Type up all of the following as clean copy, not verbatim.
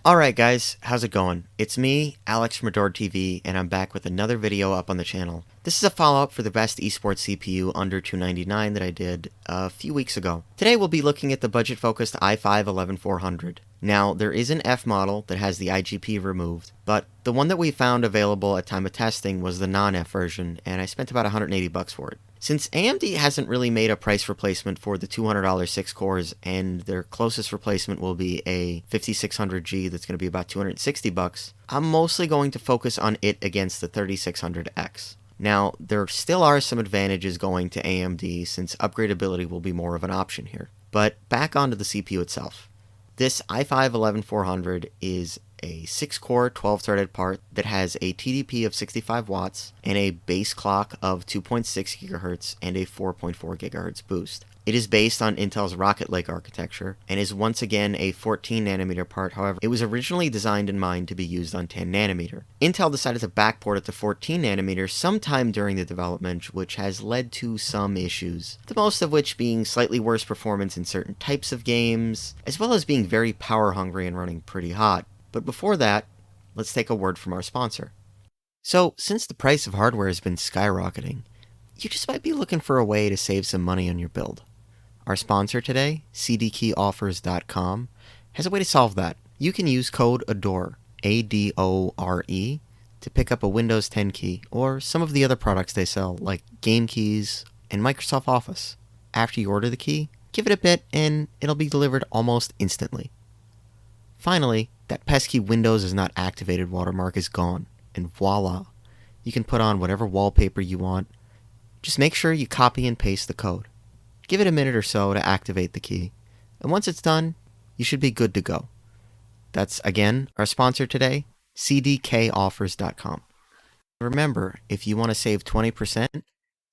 Alright guys, how's it going? It's me, Alex from AdoredTV, and I'm back with another video up on the channel. This is a follow-up for the best esports CPU under $299 that I did a few weeks ago. Today we'll be looking at the budget-focused i5-11400. Now, there is an F model that has the IGP removed, but the one that we found available at time of testing was the non-F version, and I spent about $180 for it. Since AMD hasn't really made a price replacement for the $200 6 cores, and their closest replacement will be a 5600G that's going to be about $260, I'm mostly going to focus on it against the 3600X. Now, there still are some advantages going to AMD since upgradability will be more of an option here. But back onto the CPU itself. This i5-11400 is a 6-core 12-threaded part that has a TDP of 65 watts and a base clock of 2.6 GHz and a 4.4 GHz boost. It is based on Intel's Rocket Lake architecture and is once again a 14nm part. However, it was originally designed in mind to be used on 10nm. Intel decided to backport it to 14nm sometime during the development, which has led to some issues, the most of which being slightly worse performance in certain types of games, as well as being very power hungry and running pretty hot. But before that, let's take a word from our sponsor. So, since the price of hardware has been skyrocketing, you just might be looking for a way to save some money on your build. Our sponsor today, cdkeyoffers.com, has a way to solve that. You can use code ADORE, A-D-O-R-E, to pick up a Windows 10 key, or some of the other products they sell, like game keys and Microsoft Office. After you order the key, give it a bit and it'll be delivered almost instantly. Finally, that pesky Windows is not activated watermark is gone, and voila, you can put on whatever wallpaper you want. Just make sure you copy and paste the code. Give it a minute or so to activate the key, and once it's done, you should be good to go. That's, again, our sponsor today, cdkeyoffers.com. Remember, if you want to save 20%,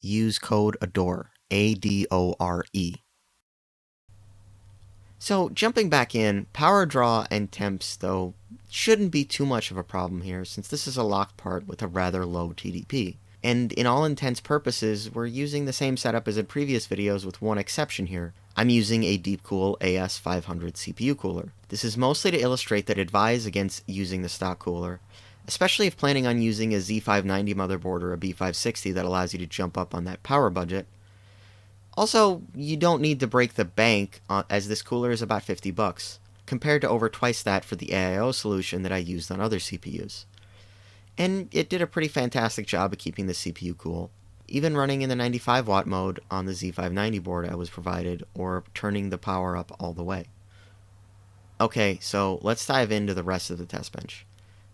use code ADORE, A-D-O-R-E. So, jumping back in, power draw and temps, though, shouldn't be too much of a problem here, since this is a locked part with a rather low TDP. And in all intents purposes, we're using the same setup as in previous videos with one exception here. I'm using a DeepCool AS500 CPU cooler. This is mostly to illustrate that I advise against using the stock cooler, especially if planning on using a Z590 motherboard or a B560 that allows you to jump up on that power budget. Also, you don't need to break the bank, as this cooler is about $50, compared to over twice that for the AIO solution that I used on other CPUs. And it did a pretty fantastic job of keeping the CPU cool, even running in the 95 watt mode on the Z590 board I was provided, or turning the power up all the way. Okay, so let's dive into the rest of the test bench.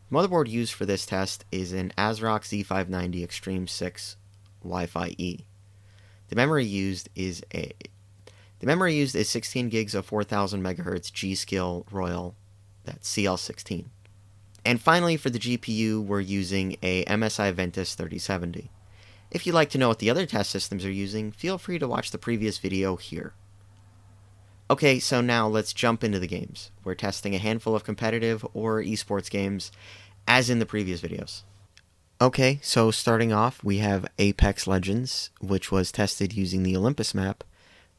The motherboard used for this test is an ASRock Z590 Extreme 6 Wi-Fi E. The memory used is 16 gigs of 4000 MHz G.Skill Royal, that's CL16. And finally, for the GPU, we're using a MSI Ventus 3070. If you'd like to know what the other test systems are using, feel free to watch the previous video here. Okay, so now let's jump into the games. We're testing a handful of competitive or esports games, as in the previous videos. Okay, so starting off, we have Apex Legends, which was tested using the Olympus map,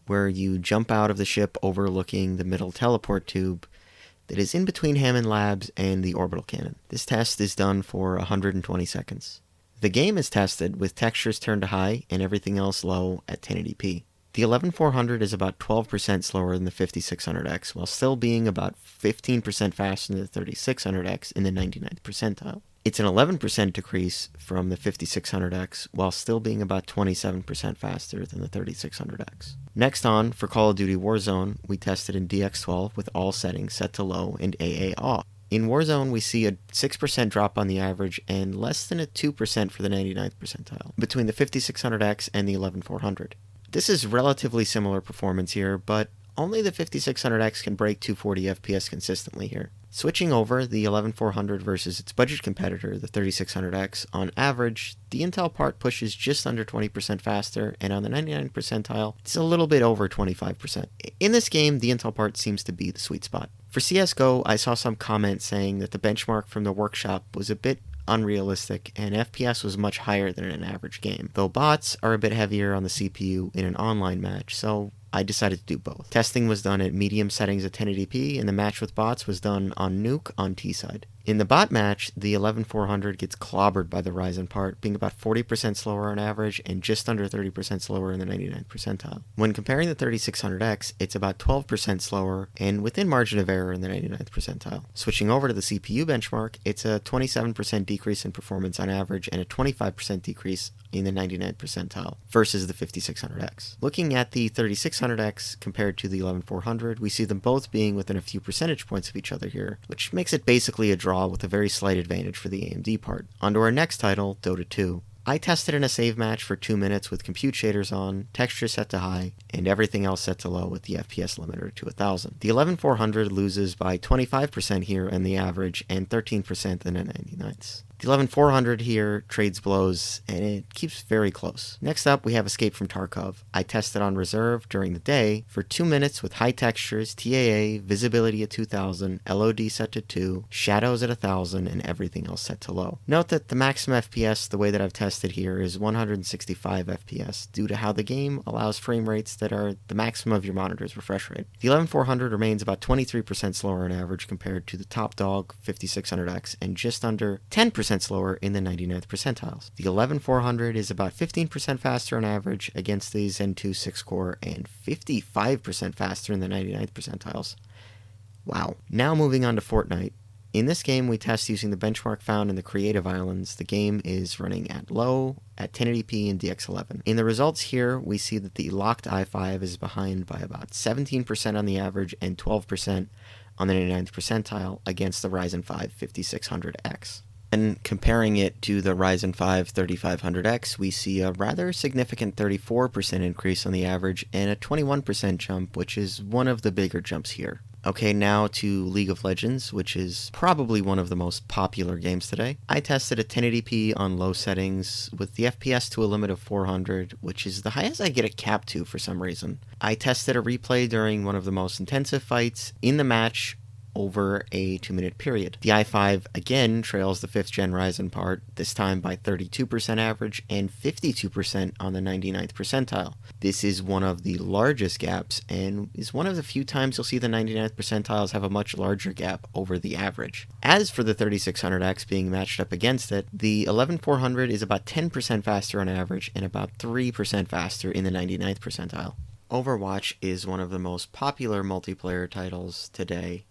where you jump out of the ship overlooking the middle teleport tube that is in between Hammond Labs and the orbital cannon. This test is done for 120 seconds. The game is tested with textures turned to high and everything else low at 1080p. The 11400 is about 12% slower than the 5600X, while still being about 15% faster than the 3600X in the 99th percentile. It's an 11% decrease from the 5600X, while still being about 27% faster than the 3600X. Next on, for Call of Duty Warzone, we tested in DX12 with all settings set to low and AA off. In Warzone, we see a 6% drop on the average and less than a 2% for the 99th percentile, between the 5600X and the 11400. This is relatively similar performance here, but only the 5600X can break 240 FPS consistently here. Switching over the 11400 versus its budget competitor, the 3600X, on average, the Intel part pushes just under 20% faster, and on the 99th percentile, it's a little bit over 25%. In this game, the Intel part seems to be the sweet spot. For CSGO, I saw some comments saying that the benchmark from the workshop was a bit unrealistic, and FPS was much higher than in an average game, though bots are a bit heavier on the CPU in an online match, so I decided to do both. Testing was done at medium settings at 1080p, and the match with bots was done on Nuke on T side. In the bot match, the 11400 gets clobbered by the Ryzen part, being about 40% slower on average and just under 30% slower in the 99th percentile. When comparing the 3600X, it's about 12% slower and within margin of error in the 99th percentile. Switching over to the CPU benchmark, it's a 27% decrease in performance on average and a 25% decrease in the 99th percentile versus the 5600X. Looking at the 3600X compared to the 11400, we see them both being within a few percentage points of each other here, which makes it basically a draw with a very slight advantage for the AMD part. On to our next title, Dota 2. I tested in a save match for 2 minutes with compute shaders on, texture set to high, and everything else set to low with the FPS limiter to 1000. The 11400 loses by 25% here in the average and 13% in the 99ths. The 11400 here trades blows, and it keeps very close. Next up, we have Escape from Tarkov. I tested on reserve during the day for 2 minutes with high textures, TAA, visibility at 2000, LOD set to 2, shadows at 1000, and everything else set to low. Note that the maximum FPS, the way that I've tested here, is 165 FPS, due to how the game allows frame rates that are the maximum of your monitor's refresh rate. The 11400 remains about 23% slower on average compared to the top dog 5600X, and just under 10% slower in the 99th percentiles. The 11400 is about 15% faster on average against the Zen 2 6-core and 55% faster in the 99th percentiles. Wow. Now moving on to Fortnite. In this game, we test using the benchmark found in the creative islands. The game is running at low, at 1080p and DX11. In the results here, we see that the locked i5 is behind by about 17% on the average and 12% on the 99th percentile against the Ryzen 5 5600X. And comparing it to the Ryzen 5 3500X, we see a rather significant 34% increase on the average and a 21% jump, which is one of the bigger jumps here. Okay, now to League of Legends, which is probably one of the most popular games today. I tested at 1080p on low settings with the FPS to a limit of 400, which is the highest I get it capped to for some reason. I tested a replay during one of the most intensive fights in the match over a 2-minute period. The i5 again trails the 5th gen Ryzen part, this time by 32% average and 52% on the 99th percentile. This is one of the largest gaps and is one of the few times you'll see the 99th percentiles have a much larger gap over the average. As for the 3600X being matched up against it, the 11400 is about 10% faster on average and about 3% faster in the 99th percentile. Overwatch is one of the most popular multiplayer titles today,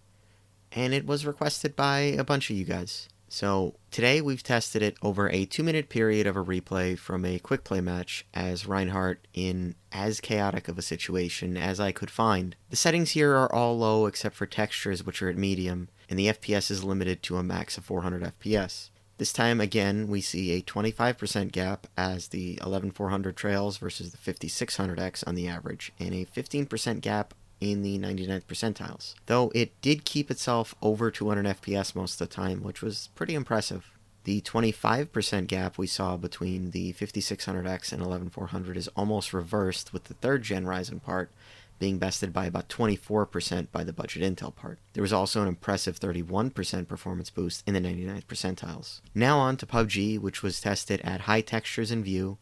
and it was requested by a bunch of you guys. So today we've tested it over a 2-minute period of a replay from a quick play match as Reinhardt in as chaotic of a situation as I could find. The settings here are all low except for textures, which are at medium, and the FPS is limited to a max of 400 FPS. This time again we see a 25% gap as the 11400 trails versus the 5600X on the average, and a 15% gap in the 99th percentiles, though it did keep itself over 200 FPS most of the time, which was pretty impressive. The 25% gap we saw between the 5600X and 11400 is almost reversed, with the 3rd gen Ryzen part being bested by about 24% by the budget Intel part. There was also an impressive 31% performance boost in the 99th percentiles. Now on to PUBG, which was tested at high textures in view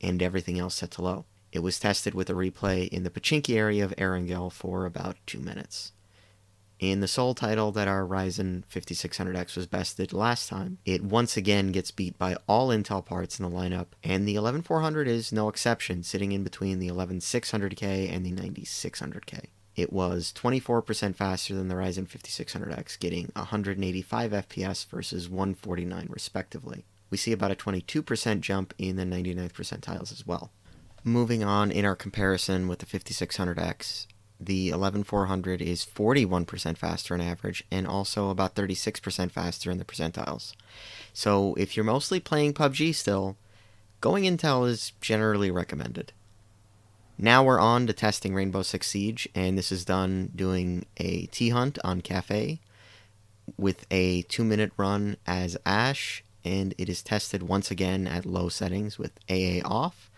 and everything else set to low. It was tested with a replay in the Pachinki area of Erangel for about 2 minutes. In the sole title that our Ryzen 5600X was bested last time, it once again gets beat by all Intel parts in the lineup, and the 11400 is no exception, sitting in between the 11600K and the 9600K. It was 24% faster than the Ryzen 5600X, getting 185 FPS versus 149 respectively. We see about a 22% jump in the 99th percentiles as well. Moving on in our comparison with the 5600X, the 11400 is 41% faster on average and also about 36% faster in the percentiles. So if you're mostly playing PUBG still, going Intel is generally recommended. Now we're on to testing Rainbow Six Siege, and this is done doing a T-Hunt on Cafe with a 2-minute run as Ash, and it is tested once again at low settings with AA off.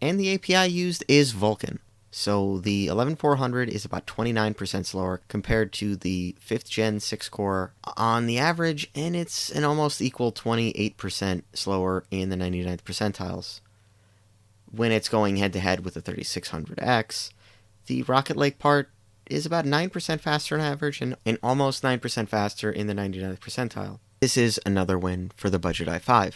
And the API used is Vulkan. So the 11400 is about 29% slower compared to the 5th gen 6-core on the average, and it's an almost equal 28% slower in the 99th percentiles. When it's going head to head with the 3600X, The Rocket Lake part is about 9% faster on average and almost 9% faster in the 99th percentile. This is another win for the budget i5.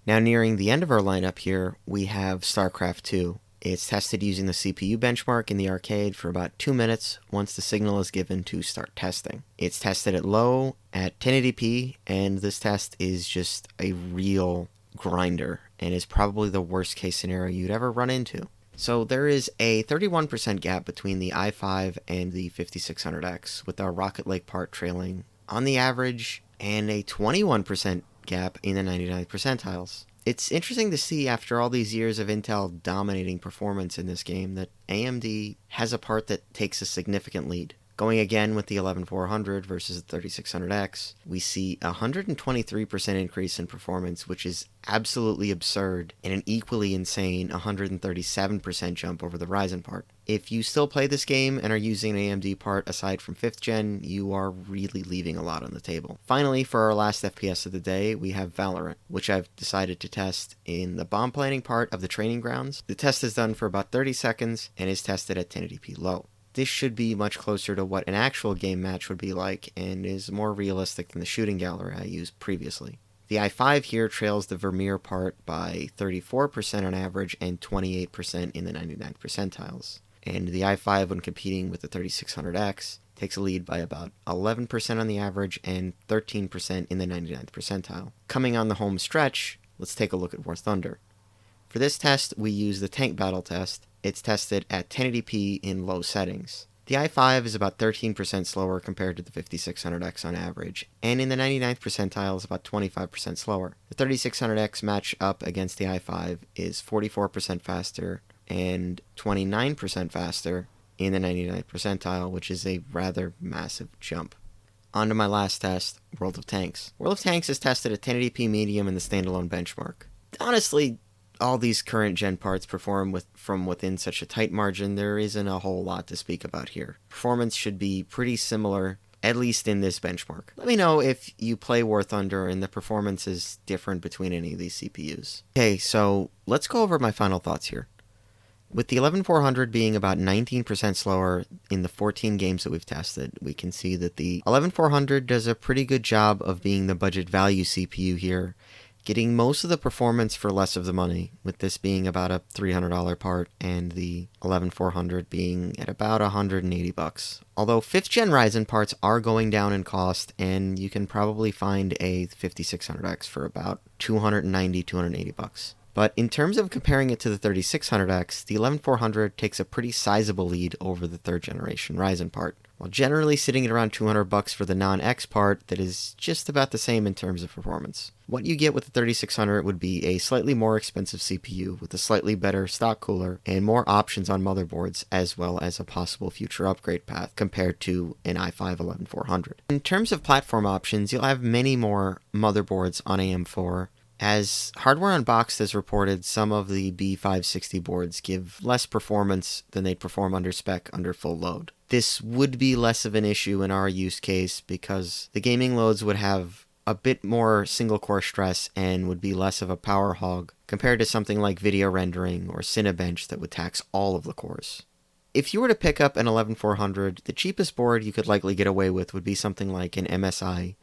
Now nearing the end of our lineup here, we have Starcraft 2. It's tested using the CPU benchmark in the arcade for about 2 minutes once the signal is given to start testing. It's tested at low at 1080p, and this test is just a real grinder and is probably the worst case scenario you'd ever run into. So there is a 31% gap between the i5 and the 5600X, with our Rocket Lake part trailing on the average, and a 21% gap in the 99th percentiles. It's interesting to see, after all these years of Intel dominating performance in this game, that AMD has a part that takes a significant lead. Going again with the 11400 versus the 3600X, we see a 123% increase in performance, which is absolutely absurd, and an equally insane 137% jump over the Ryzen part. If you still play this game and are using an AMD part aside from 5th gen, you are really leaving a lot on the table. Finally, for our last FPS of the day, we have Valorant, which I've decided to test in the bomb planning part of the training grounds. The test is done for about 30 seconds and is tested at 1080p low. This should be much closer to what an actual game match would be like, and is more realistic than the shooting gallery I used previously. The i5 here trails the Vermeer part by 34% on average and 28% in the 99th percentiles. And the i5, when competing with the 3600X, takes a lead by about 11% on the average and 13% in the 99th percentile. Coming on the home stretch, let's take a look at War Thunder. For this test, we use the tank battle test. It's tested at 1080p in low settings. The i5 is about 13% slower compared to the 5600X on average, and in the 99th percentile is about 25% slower. The 3600X match up against the i5 is 44% faster and 29% faster in the 99th percentile, which is a rather massive jump. On to my last test, World of Tanks. World of Tanks is tested at 1080p medium in the standalone benchmark. Honestly, all these current gen parts perform from within such a tight margin, there isn't a whole lot to speak about here. Performance should be pretty similar, at least in this benchmark. Let me know if you play War Thunder and the performance is different between any of these CPUs. Okay, so let's go over my final thoughts here. With the 11400 being about 19% slower in the 14 games that we've tested, we can see that the 11400 does a pretty good job of being the budget value CPU here, getting most of the performance for less of the money, with this being about a $300 part and the 11400 being at about $180. Although 5th gen Ryzen parts are going down in cost, and you can probably find a 5600X for about $280. But in terms of comparing it to the 3600X, the 11400 takes a pretty sizable lead over the 3rd generation Ryzen part, while generally sitting at around $200 for the non-X part that is just about the same in terms of performance. What you get with the 3600 would be a slightly more expensive CPU with a slightly better stock cooler and more options on motherboards, as well as a possible future upgrade path compared to an i5 11400. In terms of platform options, you'll have many more motherboards on AM4. As Hardware Unboxed has reported, some of the B560 boards give less performance than they'd perform under spec under full load. This would be less of an issue in our use case because the gaming loads would have a bit more single core stress and would be less of a power hog compared to something like video rendering or Cinebench that would tax all of the cores. If you were to pick up an 11400, the cheapest board you could likely get away with would be something like an MSI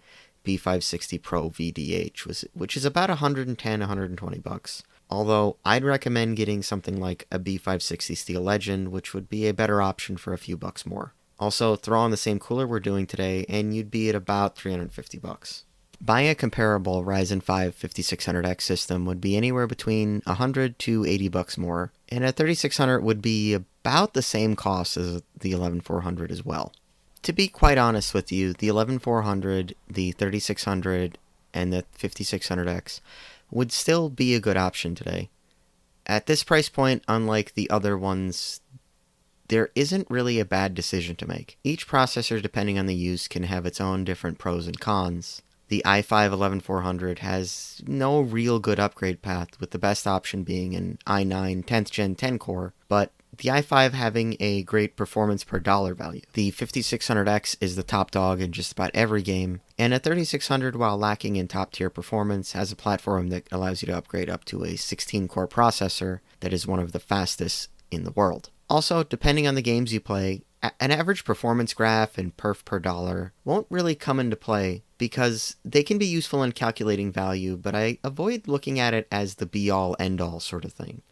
B560 Pro VDH, which is about $110-$120. Although I'd recommend getting something like a B560 Steel Legend, which would be a better option for a few bucks more. Also, throw on the same cooler we're doing today, and you'd be at about $350. Buying a comparable Ryzen 5 5600X system would be anywhere between $100 to $80 more, and a 3600 would be about the same cost as the 11400 as well. To be quite honest with you, the 11400, the 3600, and the 5600X would still be a good option today. At this price point, unlike the other ones, there isn't really a bad decision to make. Each processor, depending on the use, can have its own different pros and cons. The i5 11400 has no real good upgrade path, with the best option being an i9 10th gen 10 core, but the i5 having a great performance per dollar value. The 5600X is the top dog in just about every game, and a 3600, while lacking in top tier performance, has a platform that allows you to upgrade up to a 16-core processor that is one of the fastest in the world. Also, depending on the games you play, an average performance graph and perf per dollar won't really come into play because they can be useful in calculating value, but I avoid looking at it as the be-all, end-all sort of thing.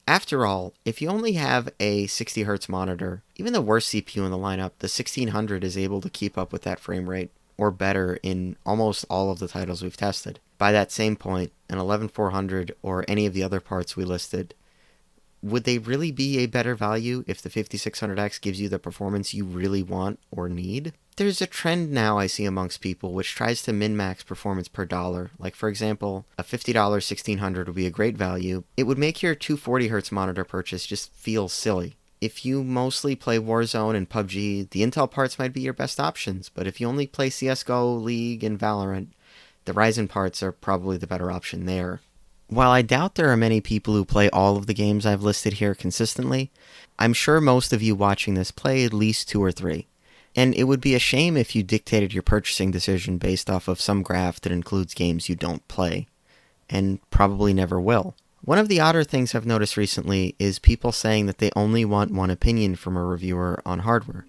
After all, if you only have a 60Hz monitor, even the worst CPU in the lineup, the 1600 is able to keep up with that frame rate, or better in almost all of the titles we've tested. By that same point, an 11400 or any of the other parts we listed, would they really be a better value if the 5600X gives you the performance you really want or need? There's a trend now I see amongst people which tries to min-max performance per dollar. Like for example, a $50 1600 would be a great value. It would make your 240Hz monitor purchase just feel silly. If you mostly play Warzone and PUBG, the Intel parts might be your best options, but if you only play CSGO, League, and Valorant, the Ryzen parts are probably the better option there. While I doubt there are many people who play all of the games I've listed here consistently, I'm sure most of you watching this play at least 2 or 3. And it would be a shame if you dictated your purchasing decision based off of some graph that includes games you don't play, and probably never will. One of the odder things I've noticed recently is people saying that they only want one opinion from a reviewer on hardware.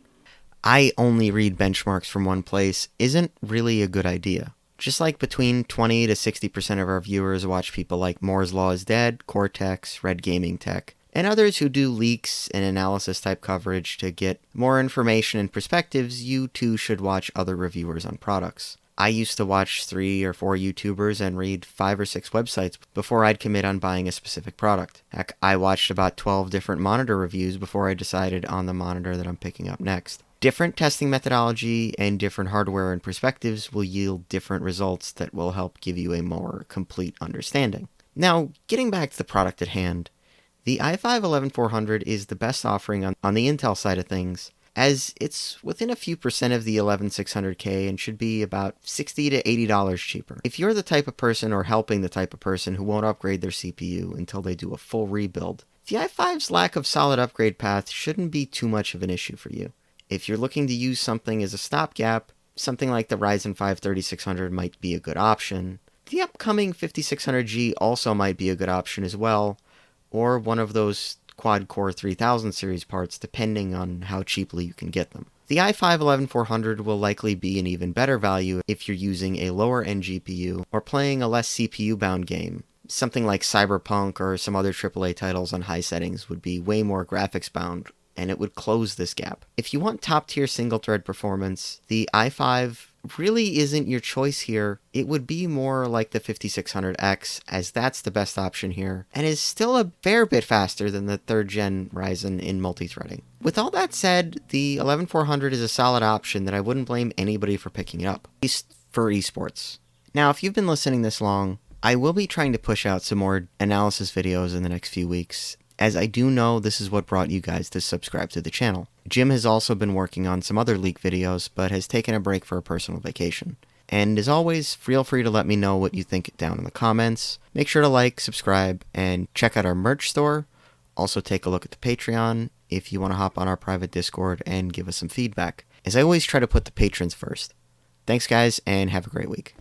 I only read benchmarks from one place isn't really a good idea. Just like between 20 to 60% of our viewers watch people like Moore's Law is Dead, Cortex, Red Gaming Tech, and others who do leaks and analysis type coverage to get more information and perspectives, you too should watch other reviewers on products. I used to watch 3 or 4 YouTubers and read 5 or 6 websites before I'd commit on buying a specific product. Heck, I watched about 12 different monitor reviews before I decided on the monitor that I'm picking up next. Different testing methodology and different hardware and perspectives will yield different results that will help give you a more complete understanding. Now, getting back to the product at hand, the i5-11400 is the best offering on the Intel side of things, as it's within a few percent of the 11600K and should be about $60 to $80 cheaper. If you're the type of person or helping the type of person who won't upgrade their CPU until they do a full rebuild, the i5's lack of solid upgrade path shouldn't be too much of an issue for you. If you're looking to use something as a stopgap, something like the Ryzen 5 3600 might be a good option. The upcoming 5600G also might be a good option as well, or one of those quad-core 3000 series parts depending on how cheaply you can get them. The i5-11400 will likely be an even better value if you're using a lower-end GPU or playing a less CPU-bound game. Something like Cyberpunk or some other AAA titles on high settings would be way more graphics-bound, and it would close this gap. If you want top-tier single-thread performance, the i5 really isn't your choice here. It would be more like the 5600X, as that's the best option here, and is still a fair bit faster than the 3rd-gen Ryzen in multi-threading. With all that said, the 11400 is a solid option that I wouldn't blame anybody for picking it up, at least for esports. Now, if you've been listening this long, I will be trying to push out some more analysis videos in the next few weeks, as I do know this is what brought you guys to subscribe to the channel. Jim has also been working on some other leak videos, but has taken a break for a personal vacation. And as always, feel free to let me know what you think down in the comments. Make sure to like, subscribe, and check out our merch store. Also take a look at the Patreon if you want to hop on our private Discord and give us some feedback, as I always try to put the patrons first. Thanks guys, and have a great week.